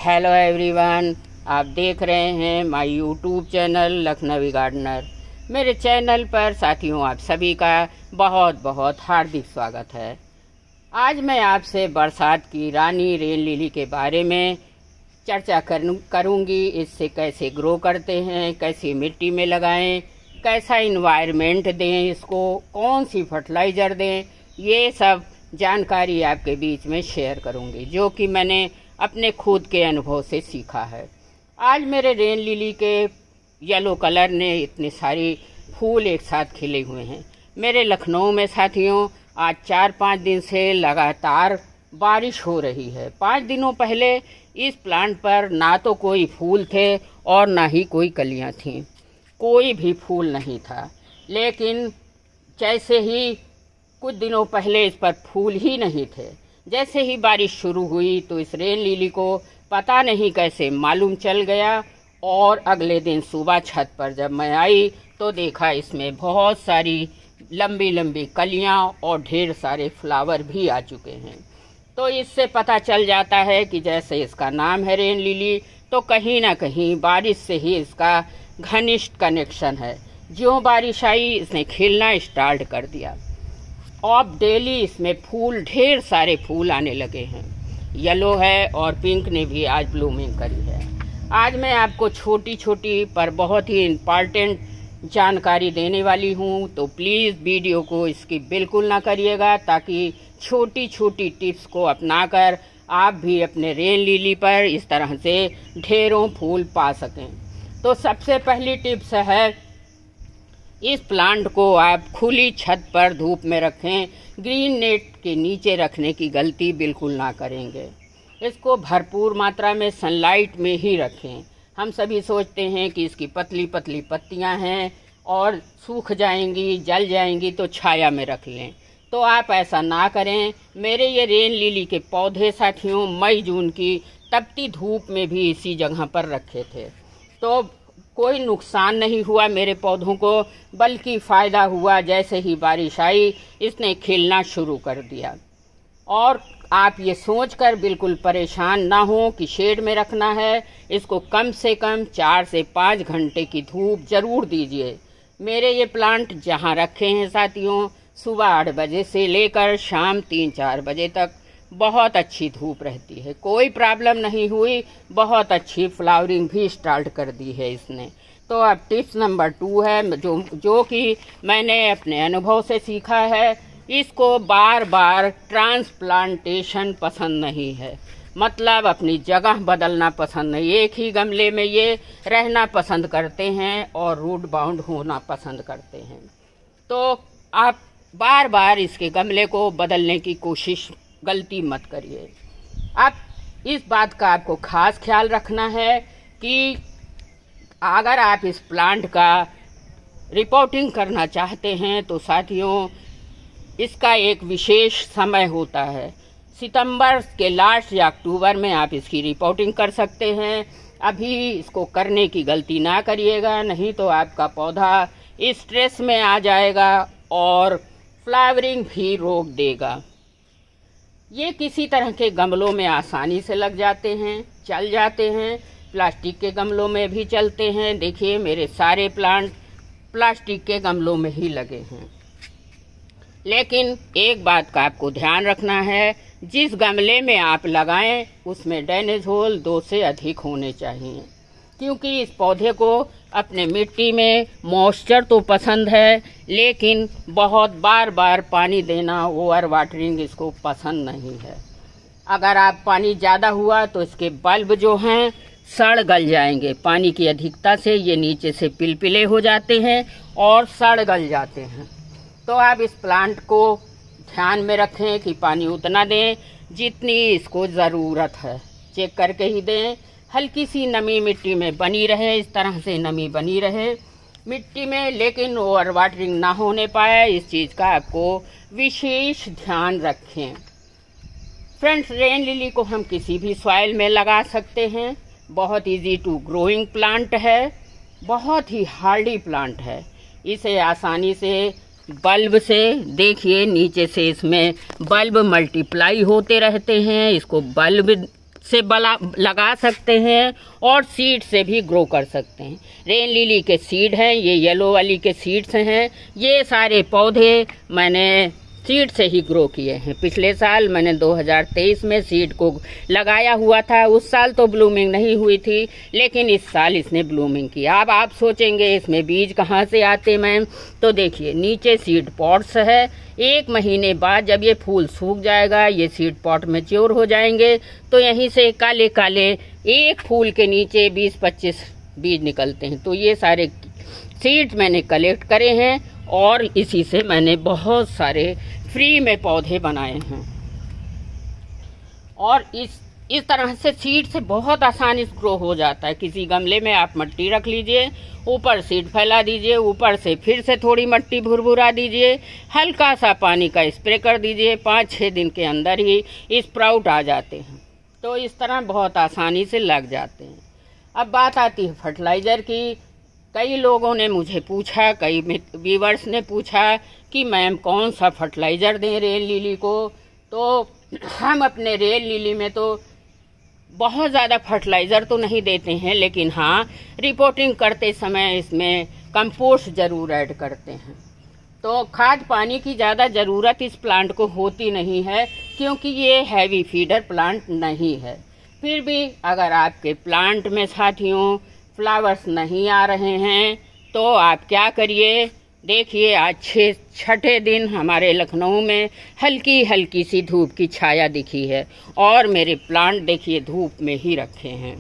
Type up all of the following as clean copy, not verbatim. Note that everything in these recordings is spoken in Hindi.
हेलो एवरीवन, आप देख रहे हैं my YouTube channel Lakhnavi gardener. मेरे चैनल पर साथियों आप सभी का बहुत बहुत हार्दिक स्वागत है। आज मैं आपसे बरसात की रानी रेन लिली के बारे में चर्चा करूंगी। इससे कैसे ग्रो करते हैं, कैसी मिट्टी में लगाएं, कैसा इन्वायरमेंट दें, इसको कौन सी फर्टिलाइज़र दें, ये सब जानकारी आपके बीच में शेयर करूंगी जो कि मैंने अपने खुद के अनुभव से सीखा है। आज मेरे रेन लिली के येलो कलर ने इतने सारे फूल एक साथ खिले हुए हैं। मेरे लखनऊ में साथियों आज 4-5 दिन से लगातार बारिश हो रही है। 5 दिनों पहले इस प्लांट पर ना तो कोई फूल थे और ना ही कोई कलियां थीं, कोई भी फूल नहीं था। लेकिन जैसे ही कुछ दिनों पहले इस पर फूल ही नहीं थे, जैसे ही बारिश शुरू हुई तो इस रेन लिली को पता नहीं कैसे मालूम चल गया और अगले दिन सुबह छत पर जब मैं आई तो देखा इसमें बहुत सारी लंबी लंबी कलियां और ढेर सारे फ्लावर भी आ चुके हैं। तो इससे पता चल जाता है कि जैसे इसका नाम है रेन लिली, तो कहीं ना कहीं बारिश से ही इसका घनिष्ठ कनेक्शन है। ज्यों बारिश आई इसने खिलना स्टार्ट कर दिया। अब डेली इसमें फूल, ढेर सारे फूल आने लगे हैं। येलो है और पिंक ने भी आज ब्लूमिंग करी है। आज मैं आपको छोटी छोटी पर बहुत ही इम्पॉर्टेंट जानकारी देने वाली हूँ, तो प्लीज़ वीडियो को इसकी बिल्कुल ना करिएगा, ताकि छोटी छोटी टिप्स को अपनाकर आप भी अपने रेन लिली पर इस तरह से ढेरों फूल पा सकें। तो सबसे पहली टिप्स है, इस प्लांट को आप खुली छत पर धूप में रखें। ग्रीन नेट के नीचे रखने की गलती बिल्कुल ना करेंगे। इसको भरपूर मात्रा में सनलाइट में ही रखें। हम सभी सोचते हैं कि इसकी पतली पतली पत्तियां हैं और सूख जाएंगी, जल जाएंगी, तो छाया में रख लें। तो आप ऐसा ना करें। मेरे ये रेन लिली के पौधे साथियों मई जून की तपती धूप में भी इसी जगह पर रखे थे, तो कोई नुकसान नहीं हुआ मेरे पौधों को, बल्कि फ़ायदा हुआ। जैसे ही बारिश आई इसने खिलना शुरू कर दिया। और आप ये सोचकर बिल्कुल परेशान ना हो कि शेड में रखना है, इसको कम से कम 4 से 5 घंटे की धूप ज़रूर दीजिए। मेरे ये प्लांट जहाँ रखे हैं साथियों, सुबह 8 बजे से लेकर शाम 3-4 बजे तक बहुत अच्छी धूप रहती है, कोई प्रॉब्लम नहीं हुई। बहुत अच्छी फ्लावरिंग भी स्टार्ट कर दी है इसने। तो अब टिप्स नंबर 2 है जो कि मैंने अपने अनुभव से सीखा है। इसको बार बार ट्रांसप्लांटेशन पसंद नहीं है, मतलब अपनी जगह बदलना पसंद नहीं। एक ही गमले में ये रहना पसंद करते हैं और रूट बाउंड होना पसंद करते हैं। तो आप बार बार इसके गमले को बदलने की गलती मत करिए। अब इस बात का आपको खास ख्याल रखना है कि अगर आप इस प्लांट का रिपोर्टिंग करना चाहते हैं तो साथियों इसका एक विशेष समय होता है। सितंबर के लास्ट या अक्टूबर में आप इसकी रिपोर्टिंग कर सकते हैं। अभी इसको करने की गलती ना करिएगा, नहीं तो आपका पौधा स्ट्रेस में आ जाएगा और फ्लावरिंग भी रोक देगा। ये किसी तरह के गमलों में आसानी से लग जाते हैं, चल जाते हैं। प्लास्टिक के गमलों में भी चलते हैं। देखिए मेरे सारे प्लांट प्लास्टिक के गमलों में ही लगे हैं। लेकिन एक बात का आपको ध्यान रखना है, जिस गमले में आप लगाएं उसमें ड्रेनेज होल 2 से अधिक होने चाहिए, क्योंकि इस पौधे को अपने मिट्टी में मॉइस्चर तो पसंद है, लेकिन बहुत बार बार पानी देना, ओवर वाटरिंग इसको पसंद नहीं है। अगर आप पानी ज़्यादा हुआ तो इसके बल्ब जो हैं सड़ गल जाएंगे। पानी की अधिकता से ये नीचे से पिलपिले हो जाते हैं और सड़ गल जाते हैं। तो आप इस प्लांट को ध्यान में रखें कि पानी उतना दें जितनी इसको ज़रूरत है, चेक करके ही दें। हल्की सी नमी मिट्टी में बनी रहे, इस तरह से नमी बनी रहे मिट्टी में, लेकिन ओवर वाटरिंग ना होने पाए, इस चीज़ का आपको विशेष ध्यान रखें। फ्रेंड्स, रेन लिली को हम किसी भी सॉइल में लगा सकते हैं। बहुत इजी टू ग्रोइंग प्लांट है, बहुत ही हार्डी प्लांट है। इसे आसानी से बल्ब से, देखिए नीचे से इसमें बल्ब मल्टीप्लाई होते रहते हैं। इसको बल्ब से लगा सकते हैं और सीड से भी ग्रो कर सकते हैं। रेन लिली के सीड हैं, ये येलो वाली के सीड्स हैं। ये सारे पौधे मैंने सीड से ही ग्रो किए हैं। पिछले साल मैंने 2023 में सीड को लगाया हुआ था। उस साल तो ब्लूमिंग नहीं हुई थी, लेकिन इस साल इसने ब्लूमिंग की। अब आप सोचेंगे इसमें बीज कहाँ से आते मैम? तो देखिए, नीचे सीड पॉट्स है। 1 महीने बाद जब ये फूल सूख जाएगा, ये सीड पॉट मैच्योर हो जाएंगे, तो यहीं से काले काले एक फूल के नीचे 20-25 बीज निकलते हैं। तो ये सारे सीड्स मैंने कलेक्ट करे हैं और इसी से मैंने बहुत सारे फ्री में पौधे बनाए हैं। और इस तरह से सीड से बहुत आसानी से ग्रो हो जाता है। किसी गमले में आप मिट्टी रख लीजिए, ऊपर सीड फैला दीजिए, ऊपर से फिर से थोड़ी मिट्टी भुरभुरा दीजिए, हल्का सा पानी का स्प्रे कर दीजिए, 5-6 दिन के अंदर ही स्प्राउट आ जाते हैं। तो इस तरह बहुत आसानी से लग जाते हैं। अब बात आती है फर्टिलाइज़र की। कई लोगों ने मुझे पूछा, कई व्यूअर्स ने पूछा कि मैम कौन सा फर्टिलाइज़र दें रेन लिली को। तो हम अपने रेन लिली में तो बहुत ज़्यादा फर्टिलाइज़र तो नहीं देते हैं, लेकिन हाँ, रिपोर्टिंग करते समय इसमें कंपोस्ट ज़रूर ऐड करते हैं। तो खाद पानी की ज़्यादा ज़रूरत इस प्लांट को होती नहीं है, क्योंकि ये हैवी फीडर प्लांट नहीं है। फिर भी अगर आपके प्लांट में साथियों फ्लावर्स नहीं आ रहे हैं, तो आप क्या करिए। देखिए, आज 6ठे दिन हमारे लखनऊ में हल्की हल्की सी धूप की छाया दिखी है और मेरे प्लांट देखिए धूप में ही रखे हैं।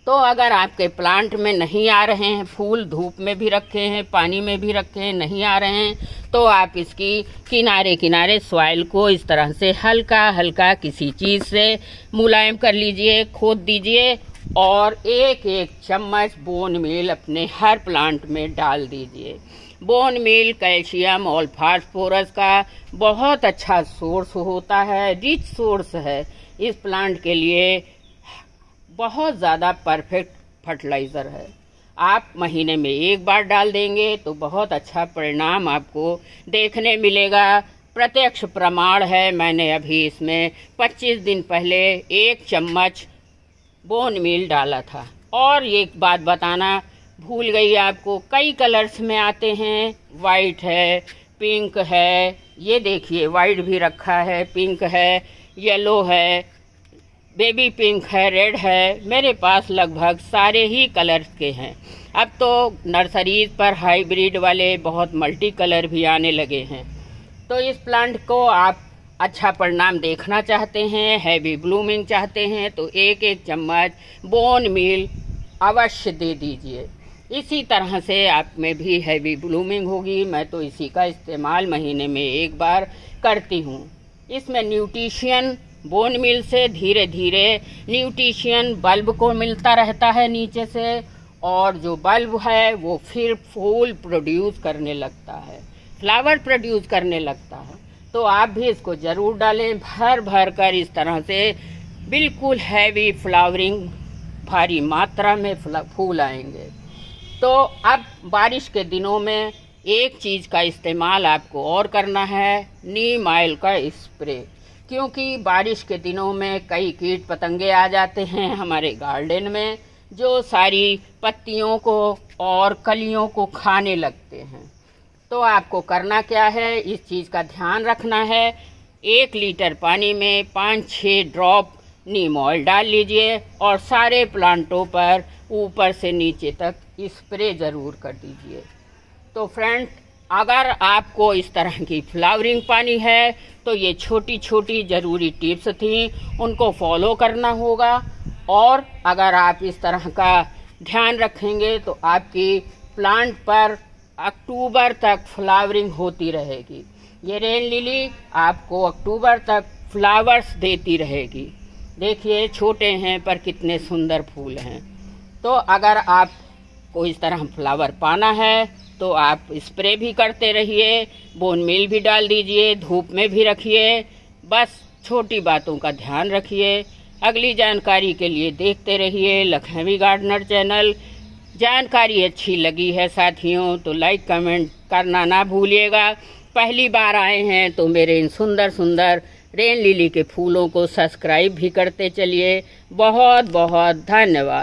तो अगर आपके प्लांट में नहीं आ रहे हैं फूल, धूप में भी रखे हैं, पानी में भी रखे हैं, नहीं आ रहे हैं, तो आप इसकी किनारे किनारे सॉइल को इस तरह से हल्का हल्का किसी चीज़ से मुलायम कर लीजिए, खोद दीजिए और 1-1 चम्मच बोन मील अपने हर प्लांट में डाल दीजिए। बोन मील कैल्शियम और फास्फोरस का बहुत अच्छा सोर्स होता है, रिच सोर्स है। इस प्लांट के लिए बहुत ज़्यादा परफेक्ट फर्टिलाइज़र है। आप महीने में 1 बार डाल देंगे तो बहुत अच्छा परिणाम आपको देखने मिलेगा। प्रत्यक्ष प्रमाण है, मैंने अभी इसमें 25 दिन पहले 1 चम्मच बोन मील डाला था। और एक बात बताना भूल गई आपको, कई कलर्स में आते हैं। वाइट है, पिंक है, ये देखिए वाइट भी रखा है, पिंक है, येलो है, बेबी पिंक है, रेड है। मेरे पास लगभग सारे ही कलर्स के हैं। अब तो नर्सरीज पर हाइब्रिड वाले बहुत मल्टी कलर भी आने लगे हैं। तो इस प्लांट को आप अच्छा परिणाम देखना चाहते हैं, हैवी ब्लूमिंग चाहते हैं, तो 1-1 चम्मच बोन मील अवश्य दे दीजिए। इसी तरह से आप में भी हैवी ब्लूमिंग होगी। मैं तो इसी का इस्तेमाल महीने में 1 बार करती हूँ। इसमें न्यूट्रिशन बोन मील से धीरे धीरे न्यूट्रिशन बल्ब को मिलता रहता है नीचे से, और जो बल्ब है वो फिर फूल प्रोड्यूस करने लगता है, फ्लावर प्रोड्यूस करने लगता है। तो आप भी इसको ज़रूर डालें, भर भर कर इस तरह से बिल्कुल हैवी फ्लावरिंग भारी मात्रा में फूल आएंगे। तो अब बारिश के दिनों में एक चीज़ का इस्तेमाल आपको और करना है, नीम ऑयल का स्प्रे। क्योंकि बारिश के दिनों में कई कीट पतंगे आ जाते हैं हमारे गार्डन में, जो सारी पत्तियों को और कलियों को खाने लगते हैं। तो आपको करना क्या है, इस चीज़ का ध्यान रखना है। 1 लीटर पानी में 5-6 ड्रॉप नीम ऑयल डाल लीजिए और सारे प्लांटों पर ऊपर से नीचे तक स्प्रे ज़रूर कर दीजिए। तो फ्रेंड्स, अगर आपको इस तरह की फ्लावरिंग पानी है तो ये छोटी छोटी ज़रूरी टिप्स थी, उनको फॉलो करना होगा। और अगर आप इस तरह का ध्यान रखेंगे तो आपकी प्लांट पर अक्टूबर तक फ्लावरिंग होती रहेगी। ये रेन लिली आपको अक्टूबर तक फ्लावर्स देती रहेगी। देखिए छोटे हैं पर कितने सुंदर फूल हैं। तो अगर आपको इस तरह फ्लावर पाना है तो आप स्प्रे भी करते रहिए, बोन मील भी डाल दीजिए, धूप में भी रखिए। बस छोटी बातों का ध्यान रखिए। अगली जानकारी के लिए देखते रहिए लखनवी गार्डनर चैनल। जानकारी अच्छी लगी है साथियों तो लाइक कमेंट करना ना भूलिएगा। पहली बार आए हैं तो मेरे इन सुंदर सुंदर रेन लिली के फूलों को सब्सक्राइब भी करते चलिए। बहुत बहुत धन्यवाद।